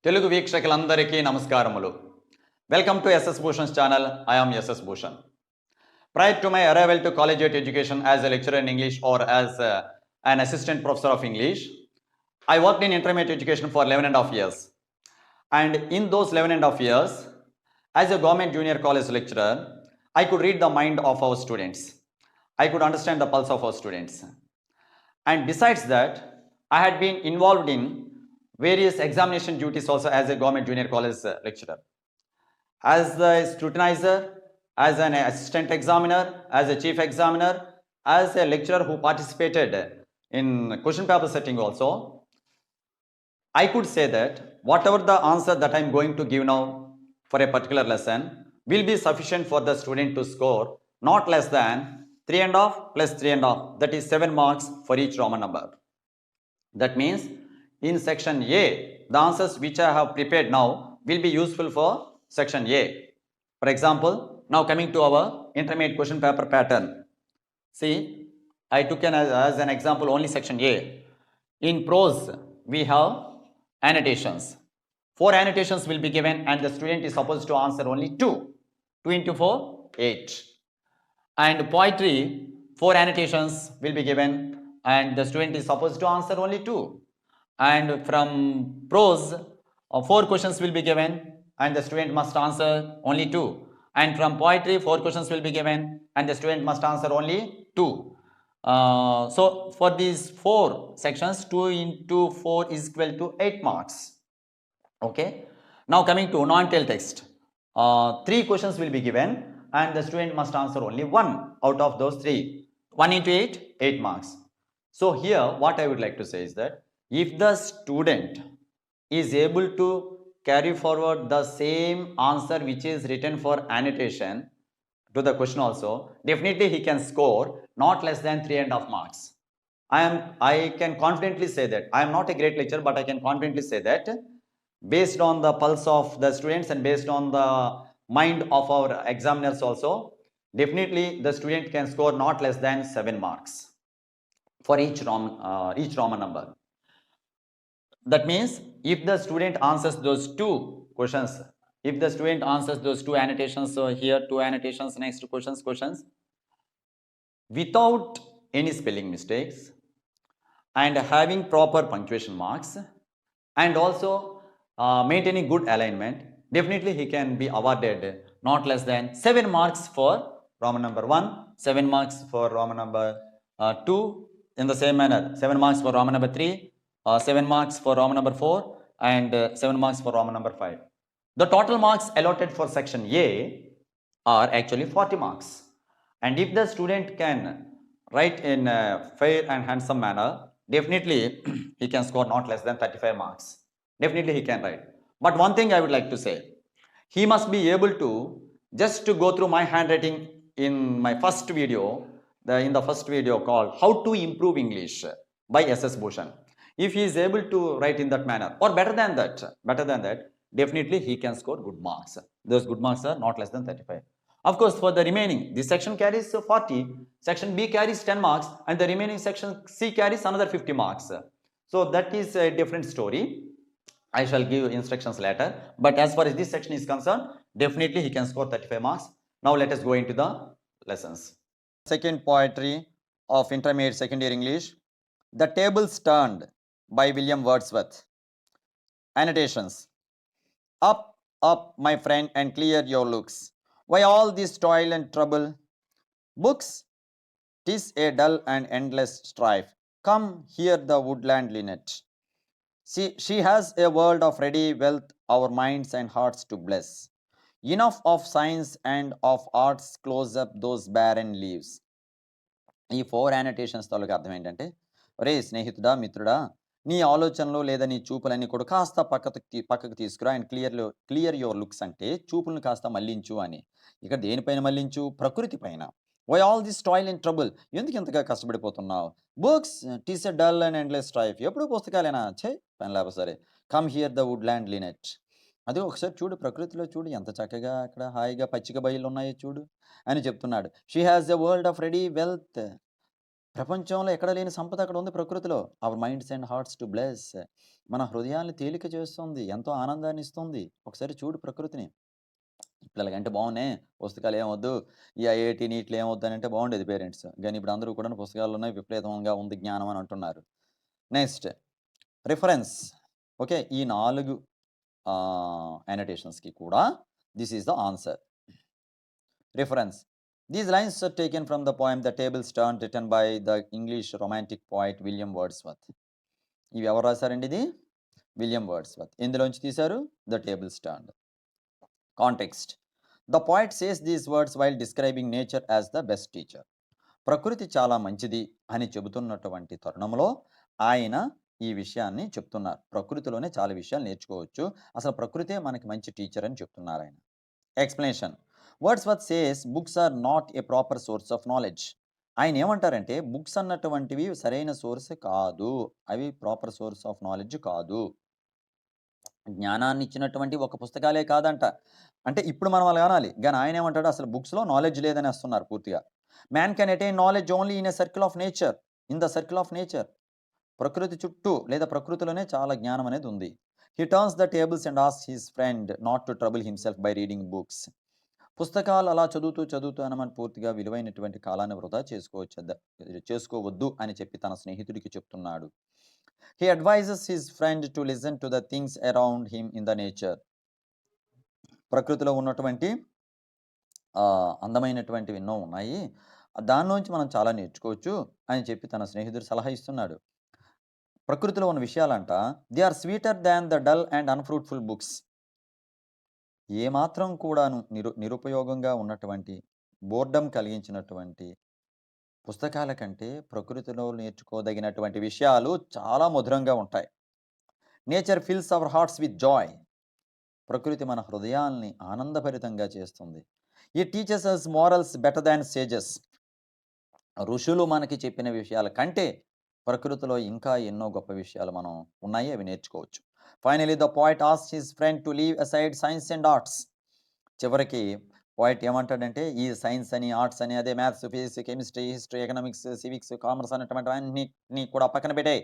తెలుగు వీక్షకులందరికీ నమస్కారములు. Welcome to SS Bhushan's channel. I am SS Bhushan. Prior to my arrival to collegiate education as a lecturer in English or as an assistant professor of English, I worked in intermediate education for 11 and a half years. And in those 11 and a half years, as a government junior college lecturer, I could read the mind of our students. I could understand the pulse of our students. And besides that, I had been involved in various examination duties also as a government junior college lecturer. As a scrutinizer, as an assistant examiner, as a chief examiner, as a lecturer who participated in question paper setting also, I could say that whatever the answer that I am going to give now for a particular lesson will be sufficient for the student to score not less than 3.5 plus 3.5, that is 7 marks for each Roman number. That means in section A, the answers which I have prepared now will be useful for section A. For example, now coming to our intermediate question paper pattern. See, I took as an example only section A. In prose, we have annotations. 4 annotations will be given and the student is supposed to answer only 2. 2 into 4, 8. And poetry, 4 annotations will be given and the student is supposed to answer only 2. And from prose, 4 questions will be given and the student must answer only 2. And from poetry, 4 questions will be given and the student must answer only 2. So for these 4 sections, 2 into 4 is equal to 8 marks. Okay. Now coming to non-tail text, 3 questions will be given and the student must answer only 1 out of those 3. 1 into 8, 8 marks. So here what I would like to say is that if the student is able to carry forward the same answer which is written for annotation to the question also, definitely he can score not less than 3.5 marks. I can confidently say that. I am not a great lecturer, but I can confidently say that based on the pulse of the students and based on the mind of our examiners also, definitely the student can score not less than 7 marks for each Roman number. That means if the student answers those 2 questions, if the student answers those 2 annotations, so here 2 annotations, next questions without any spelling mistakes and having proper punctuation marks and also maintaining good alignment, definitely he can be awarded not less than 7 marks for Roman number 1, 7 marks for Roman number 2, in the same manner 7 marks for Roman number 3, 7 marks for Roman number 4 and 7 marks for Roman number 5. The total marks allotted for section A are actually 40 marks. And if the student can write in a fair and handsome manner, definitely he can score not less than 35 marks. Definitely he can write. But one thing I would like to say, he must be able to just to go through my handwriting in my first video, in the first video called How to Improve English by SS Bhushan. If he is able to write in that manner or better than that, definitely he can score good marks. Those good marks are not less than 35. Of course, for the remaining, this section carries 40, section B carries 10 marks and the remaining section C carries another 50 marks. So that is a different story. I shall give instructions later, but as far as this section is concerned, definitely he can score 35 marks. Now let us go into the lessons. Second poetry of intermediate secondary English, The Tables Turned by William Wordsworth. Annotations. Up, up, my friend, and clear your looks. Why all this toil and trouble? Books, 'tis a dull and endless strife. Come, hear the woodland linnet. She has a world of ready wealth, our minds and hearts to bless. Enough of science and of arts, close up those barren leaves. ఈ 4 annotations తాలూకు అర్థం ఏంటంటే, ఒరే స్నేహితుడా, మిత్రుడా, నీ ఆలోచనలు లేదా నీ చూపులన్నీ కూడా కాస్త పక్కకు తీసుకురా అండ్ క్లియర్ యువర్ లుక్స్ అంటే చూపులను కాస్త మళ్లించు అని. ఇక దేనిపైన మళ్లించు? ప్రకృతి పైన. Why all this toil and trouble, ఎందుకు ఇంతగా కష్టపడిపోతున్నావు? Books, teas a dull and endless strife, ఎప్పుడు పుస్తకాలేనా, పని లేకపోతే సరే. కమ్ హియర్ ద వుడ్లాండ్ లినెట్, అదే ఒకసారి చూడు, ప్రకృతిలో చూడు ఎంత చక్కగా అక్కడ హాయిగా పచ్చిక బయళ్ళు ఉన్నాయో చూడు అని చెప్తున్నాడు. She has a world of ready wealth, ప్రపంచంలో ఎక్కడ లేని సంపద అక్కడ ఉంది ప్రకృతిలో. Our minds and hearts to bless. మన హృదయాల్ని తేలిక చేస్తుంది. ఎంతో ఆనందాన్ని ఇస్తుంది. ఒకసారి చూడు ప్రకృతిని. పిల్లలకంటే బాగున్నాయి పుస్తకాలు ఏమొద్దు, ఈ ఐఐటీ నీట్లు ఏమొద్దు అని అంటే బాగుండేది పేరెంట్స్. కానీ ఇప్పుడు అందరూ కూడా పుస్తకాల్లోనే విపరీతంగా ఉంది జ్ఞానం అని అంటున్నారు. Next reference. ఓకే, ఈ 4 annotations కి కూడా this is the answer. Reference. These lines are taken from the poem The Tables Turned, written by the English romantic poet William Wordsworth. ఇవి ఎవరు రాశారండి ఇది? William Wordsworth. ఎందులోంచి తీశారు? The tables turned. Context. The poet says these words while describing nature as the best teacher. ప్రకృతి చాలా మంచిది అని చెబుతున్నటువంటి తరుణంలో ఆయన ఈ విషయాన్ని చెప్తున్నారు. ప్రకృతిలోనే చాలా విషయాలు నేర్చుకోవచ్చు. అసలు ప్రకృతే మనకి మంచి టీచర్ అని చెప్తున్నారు ఆయన. Explanation. Wordsworth says books are not a proper source of knowledge. ఆయన ఏమంటారంటే బుక్స్ అన్నటువంటివి సరైన సోర్స్ కాదు, అవి ప్రాపర్ సోర్స్ ఆఫ్ నాలెడ్జ్ కాదు. జ్ఞానాన్ని ఇచ్చినటువంటి ఒక పుస్తకాలే కాదంట. అంటే ఇప్పుడు మనం అలా అనాలి. కానీ ఆయన ఏమంటాడు అసలు బుక్స్‌లో నాలెడ్జ్ లేదని వస్తున్నారు పూర్తిగా. Man can attain knowledge only in a circle of nature. In the circle of nature. ప్రకృతి చుట్టూ లేదా ప్రకృతిలోనే చాలా జ్ఞానం అనేది ఉంది. He turns the tables and asks his friend not to trouble himself by reading books. పుస్తకాలు అలా చదువుతూ మనం పూర్తిగా విలువైనటువంటి కాలాన్ని వృధా చేసుకోవద్దు అని చెప్పి తన స్నేహితుడికి చెప్తున్నాడు. He advises his friend to listen to the things around him in the nature. ప్రకృతిలో ఉన్నటువంటి అందమైనటువంటివి ఎన్నో ఉన్నాయి. దానిలోంచి మనం చాలా నేర్చుకోవచ్చు అని చెప్పి తన స్నేహితుడు సలహా ఇస్తున్నాడు. ప్రకృతిలో ఉన్న విషయాలంట they are sweeter than the dull and unfruitful books. ఏమాత్రం కూడాను నిరుపయోగంగా ఉన్నటువంటి, బోర్డమ్ కలిగించినటువంటి పుస్తకాల కంటే ప్రకృతిలో నేర్చుకోదగినటువంటి విషయాలు చాలా మధురంగా ఉంటాయి. Nature fills our hearts with joy. ప్రకృతి మన హృదయాల్ని ఆనందభరితంగా చేస్తుంది. It teaches us morals better than sages. ఋషులు మనకి చెప్పిన విషయాల కంటే ప్రకృతిలో ఇంకా ఎన్నో గొప్ప విషయాలు మనం ఉన్నాయి, అవి నేర్చుకోవచ్చు. Finally the poet asks his friend to leave aside science and arts. చివరికి పోయిట్ ఏమంటాడంటే ఈ సైన్స్ అని, ఆర్ట్స్ అని, అదే maths, physics, chemistry, history, economics, civics, commerce అనేటువంటివన్నీ కూడా పక్కన పెట్టే.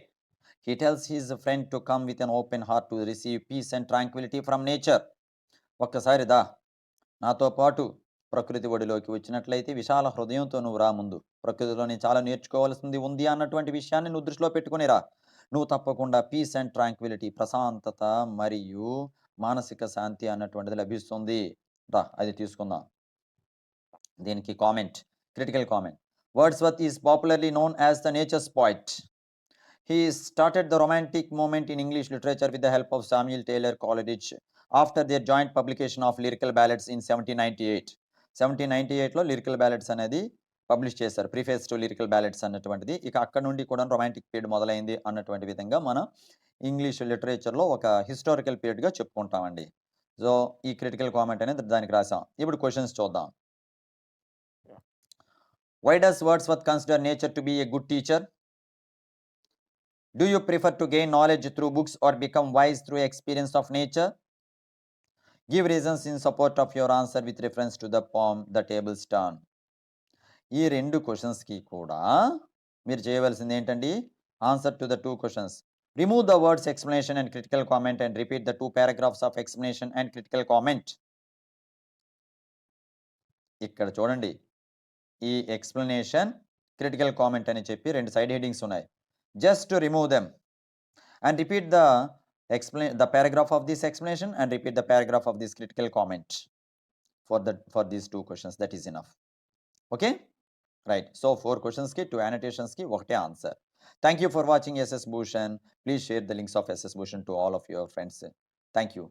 He tells his friend to come with an open heart to receive peace and tranquility from nature. ఒక్కసారి దా నాతో పాటు ప్రకృతి ఒడిలోకి వచ్చినట్లయితే విశాల హృదయంతో నువ్వు రా. ముందు ప్రకృతిలోని చాలా నేర్చుకోవాల్సింది ఉంది అన్నటువంటి విషయాన్ని నువ్వు దృష్టిలో పెట్టుకుని రా. నువ్వు తప్పకుండా పీస్ అండ్ ట్రాంక్విలిటీ, ప్రశాంతత మరియు మానసిక శాంతి అన్నటువంటిది లభిస్తుంది. రా, అది తీసుకుందాం. దీనికి comment, critical comment. Wordsworth is popularly known as the nature's poet. He started the romantic movement in English literature with the help of Samuel Taylor Coleridge after their joint publication of Lyrical Ballads in 1798. 1798లో lyrical బ్యాలెడ్స్ అనేది publish చేశారు. Preface to lyrical బ్యాలెడ్స్ అన్నటువంటిది. ఇక అక్కడ నుండి కూడా romantic period మొదలైంది అన్నటువంటి విధంగా మనం ఇంగ్లీష్ లిటరేచర్లో ఒక హిస్టారికల్ పీరియడ్గా చెప్పుకుంటామండి. సో ఈ క్రిటికల్ కామెంట్ అనేది దానికి రాసాం. ఇప్పుడు క్వశ్చన్స్ చూద్దాం. Why does Wordsworth consider nature to be a good teacher? Do you prefer to gain knowledge through books or become wise through experience of nature? Give reasons in support of your answer with reference to the poem The Tables Turned. ఈ 2 క్వశ్చన్స్కి కూడా మీరు చేయవలసింది ఏంటండి? Answer to the 2 questions. Remove the words explanation and critical comment and repeat the 2 paragraphs of explanation and critical comment. ఇక్కడ చూడండి, ఈ explanation, critical comment అని చెప్పి 2 సైడ్ హెడ్డింగ్స్ ఉన్నాయి. Just to remove them and repeat the paragraph of this explanation and repeat the paragraph of this critical comment for these 2 questions. That is enough. Okay, right. So 4 questions ki 2 annotations ki okte answer. Thank you for watching SS Bhushan. Please share the links of SS Bhushan to all of your friends. Thank you.